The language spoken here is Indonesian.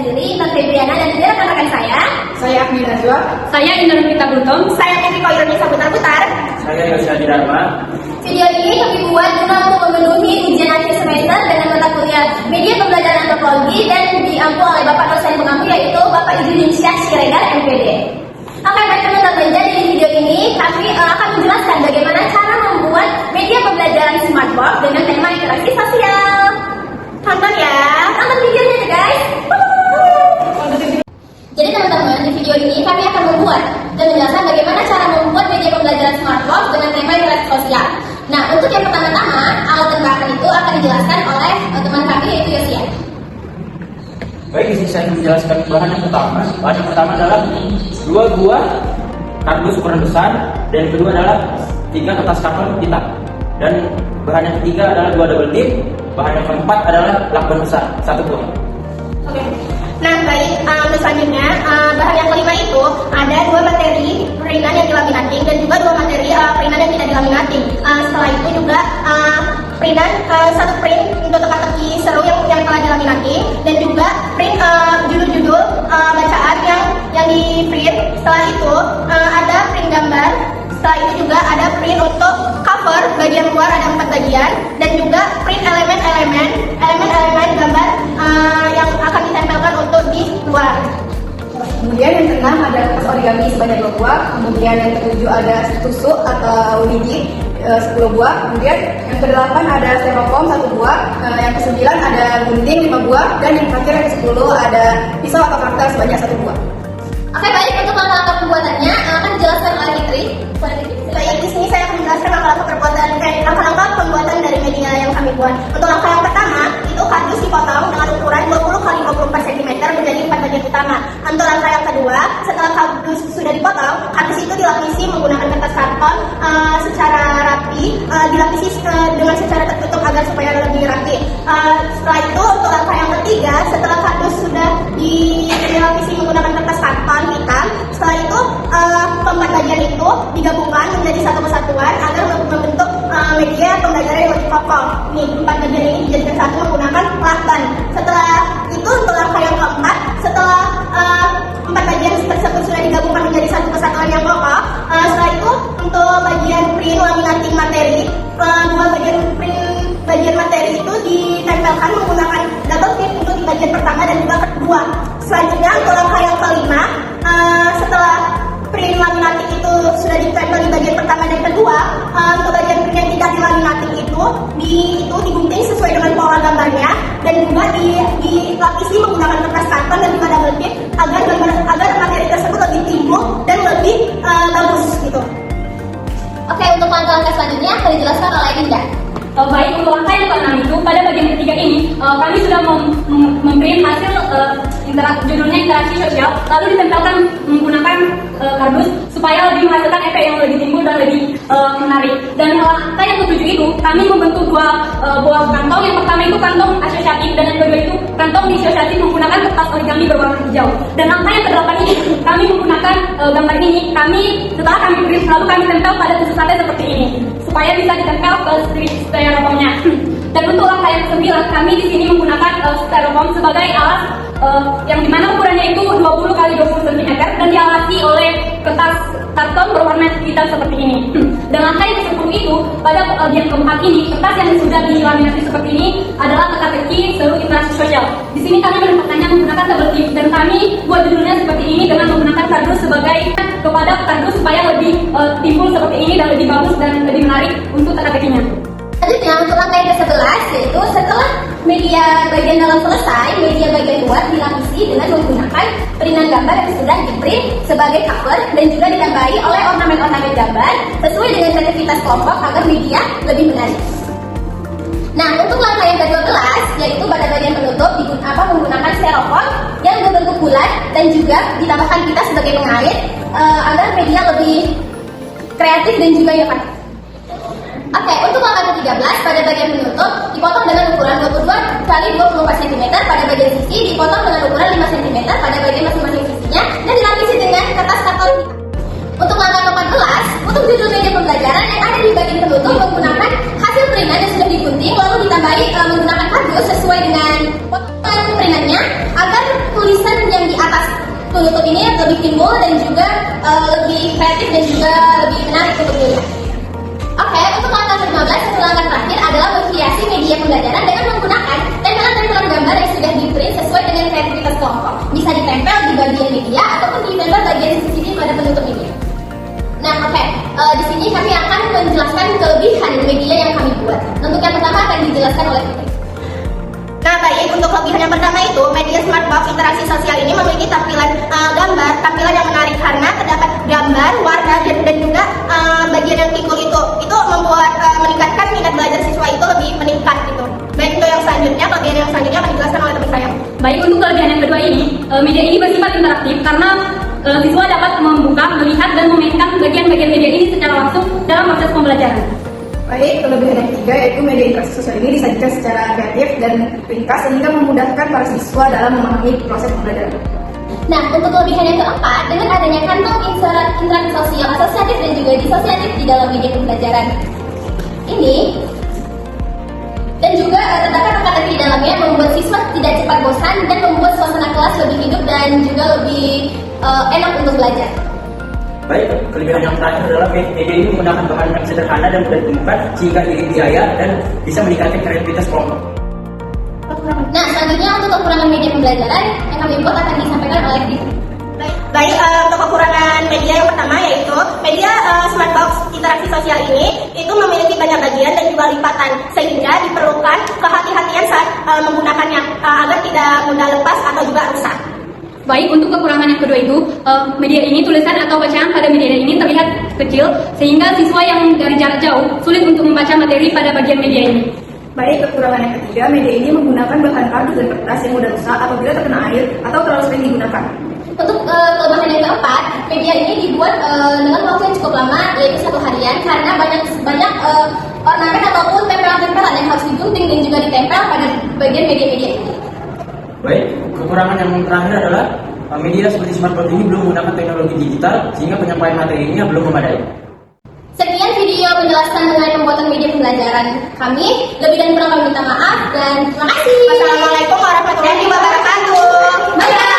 sendiri, Intan Febriana, dan juga rekan-rekan saya Agni Najwa, saya Indah Nurita Gultom, saya Titi Koirunisa Putar-Putar. Saya Yosyadi Dharma. Video ini kami buat guna untuk memenuhi ujian akhir semester dengan mata kuliah Media Pembelajaran Antropologi dan diampu oleh Bapak dosen pengampu yaitu Bapak Izudin Syah Siregar, MPD. Oke, baik teman-teman, jadi di video ini kami akan menjelaskan bagaimana cara membuat media pembelajaran smartboard dengan tema interaksi sosial. Tonton ya, tonton videonya ya guys. Jadi teman-teman, di video ini kami akan membuat dan menjelaskan bagaimana cara membuat media pembelajaran smartboard dengan tema interaksi sosial. Nah, untuk yang pertama-tama, alat dan bahan itu akan dijelaskan oleh teman kami yaitu Yosia. Baik, di sini saya menjelaskan bahan yang pertama. Bahan yang pertama adalah 2 buah kardus ukuran besar, dan yang kedua adalah 3 kertas karton hitam. Dan bahan yang ketiga adalah 2 double tip. Bahan yang keempat adalah lakban besar 1 buah. Oke. Nah, baik, selanjutnya bahan yang kelima itu ada 2 materi perinan yang dilaminating dan juga 2 materi perinan yang tidak dilaminating. Setelah itu juga perinan 1 print untuk teka-teki seru yang telah dilaminating dan juga print judul-judul bacaan yang di print. Setelah itu ada print gambar. Setelah itu juga ada print untuk cover bagian luar, ada 4 bagian, dan juga print elemen-elemen gambar yang akan ditempelkan untuk di luar. kemudian yang keenam ada kertas origami sebanyak 2 buah, kemudian yang ketujuh ada tusuk atau biji 10 buah, kemudian yang ke-8 ada styrofoam 1 buah, yang ke-9 ada gunting 5 buah, dan yang terakhir yang ke-10 ada pisau atau kartel sebanyak 1 buah. Oke, baik, untuk langkah-langkah pembuatannya akan dijelaskan oleh Fitri. Baik, di sini saya akan menjelaskan langkah-langkah pembuatan dari media yang kami buat. Untuk langkah yang pertama, itu kardus dipotong dengan ukuran 20 x 24 cm menjadi 4 bagian utama. Untuk langkah yang kedua, setelah kardus sudah dipotong, kardus itu dilapisi menggunakan kertas karton secara rapi, dilapisi dengan secara tertutup agar supaya lebih rapi. Setelah itu, untuk langkah yang ketiga, setelah kardus sudah dilapisi menggunakan kertas karton hitam, setelah itu keempat bagian itu digabungkan menjadi satu kesatuan agar membentuk media pembelajaran yang lebih kokoh. Nih, 4 bagian ini dijadikan satu menggunakan lakban. Setelah itu, untuk langkah yang keempat, setelah 4 bagian tersebut sudah digabungkan menjadi satu kesatuan yang kokoh, setelah itu untuk bagian print laminating materi, 2 bagian materi itu ditempelkan menggunakan double tip untuk di bagian pertama dan juga kedua. Selanjutnya, untuk langkah yang kelima, setelah print laminating itu sudah ditempel di bagian pertama dan kedua, untuk bagian print yang tidak dilaminating itu digunting sesuai dengan pola gambarnya dan juga dilapisi menggunakan kertas karton dan juga double tip agar materi tersebut lebih timbul dan lebih bagus gitu. Oke, untuk langkah-langkah selanjutnya akan dijelaskan oleh Indah. Baik, untuk langkah yang ke-6 itu pada bagian ketiga ini kami sudah memprint hasil judulnya interaksi sosial, lalu ditempelkan menggunakan kardus supaya lebih menghasilkan efek yang lebih timbul dan lebih menarik. Dan langkah yang ke-7 itu kami membentuk 2 buah kantong. Yang pertama itu kantong asosiatif dan yang kedua itu kantong disosiatif menggunakan kertas origami berwarna hijau. Dan langkah yang ke-8 ini kami menggunakan gambar ini, setelah kami print lalu kami tempel pada tusuk sate seperti ini supaya bisa ditempel ke styrofoamnya. Dan untuk langkah yang ke-9 kami di sini menggunakan styrofoam sebagai alas yang dimana ukurannya itu 20 x 20 cm dan dialasi oleh kertas karton berwarna hitam seperti ini. Dan langkah yang ke-10 itu pada bagian keempat ini, kertas yang sudah dilaminasi seperti ini adalah teka-teki seru interaksi sosial. Di sini kami menempatkannya menggunakan double tip dan kami buat judulnya seperti ini dengan menggunakan kardus sebagai kepada kardus supaya lebih timbul seperti ini dan lebih bagus dan lebih menarik untuk teka-tekinya. Selanjutnya, untuk langkah yang ke-11 yaitu setelah media bagian dalam selesai, media bagian luar dilapisi dengan menggunakan printan gambar yang sudah di-print sebagai cover dan juga ditambahi oleh ornamen-ornamen gambar sesuai dengan kreativitas kelompok agar media lebih menarik. Nah, untuk langkah yang ke-12 yaitu pada bagian penutup menggunakan styrofoam yang berbentuk bulat dan juga ditambahkan pita sebagai pengait agar media lebih kreatif dan juga inovatif. Oke, untuk langkah ke-13 pada bagian penutup dipotong dengan ukuran 22 x 24 cm pada bagian sisi, dipotong dengan ukuran 5 cm pada bagian masing-masing sisinya dan dilapisi dengan kertas karton hitam. Untuk langkah ke-14, untuk judul media pembelajaran yang ada di bagian penutup menggunakan hasil printan yang sudah digunting lalu ditambahi menggunakan kardus sesuai dengan potongan printannya agar tulisan lebih timbul dan juga lebih kreatif dan juga lebih menarik untuk dilihat. Oke, untuk langkah ke-15 atau langkah terakhir adalah menghiasi media pembelajaran dengan menggunakan tempelan-tempelan gambar yang sudah di-print sesuai dengan kreativitas kelompok. Bisa ditempel di bagian media ataupun ditempel bagian sisi pada penutup media. Nah, oke, di sini kami akan menjelaskan kelebihan media yang kami buat. Untuk yang pertama akan dijelaskan oleh Putri. Nah, baik, untuk kelebihan yang pertama itu, media Smartbox interaksi sosial ini memiliki tampilan tampilan yang menarik karena terdapat gambar, warna, dan juga bagian yang timbul itu membuat meningkatkan minat belajar siswa itu lebih meningkat gitu. Baik, untuk yang selanjutnya, kelebihan yang selanjutnya akan dijelaskan oleh teman saya. Baik, untuk kelebihan yang kedua ini, media ini bersifat interaktif karena siswa dapat membuka, melihat, dan memainkan bagian-bagian media ini secara langsung dalam proses pembelajaran. Baik, kelebihan yang ketiga yaitu media interaksi sosial ini disajikan secara kreatif dan ringkas sehingga memudahkan para siswa dalam memahami proses pembelajaran. Nah, untuk kelebihan yang keempat, dengan adanya kantong interaksi sosial asosiatif dan juga disosiatif di dalam media pembelajaran ini, dan juga terdapat tekanan di dalamnya membuat siswa tidak cepat bosan dan membuat suasana kelas lebih hidup dan juga lebih enak untuk belajar. Baik, kelebihan yang terakhir adalah media ini menggunakan bahan yang sederhana dan mudah ditemukan sehingga irit biaya dan bisa meningkatkan kreativitas kelompok. Nah, selanjutnya untuk kekurangan media pembelajaran yang kami buat akan disampaikan oleh Diti. Baik, untuk kekurangan media yang pertama yaitu media Smartbox interaksi sosial ini itu memiliki banyak bagian dan juga lipatan sehingga diperlukan kehati-hatian saat menggunakannya agar tidak mudah lepas atau juga rusak. Baik, untuk kekurangan yang kedua itu, media ini tulisan atau bacaan pada media ini terlihat kecil sehingga siswa yang dari jarak jauh sulit untuk membaca materi pada bagian media ini. Baik, kekurangan yang ketiga, media ini menggunakan bahan kardus dan kertas yang mudah rusak apabila terkena air atau terlalu sering digunakan. Untuk kelebihan yang keempat, media ini dibuat dengan waktu yang cukup lama, yaitu 1 harian, karena banyak ornamen ataupun tempelan-tempelan yang harus digunting dan juga ditempel pada bagian media-media ini. Baik, kekurangan yang terakhir adalah media seperti smartboard ini belum menggunakan teknologi digital sehingga penyampaian materinya belum memadai. Sekian video penjelasan mengenai pembuatan media pembelajaran kami. Lebih dan kurang kami minta maaf dan terima kasih. Wassalamualaikum warahmatullahi wabarakatuh. Bye.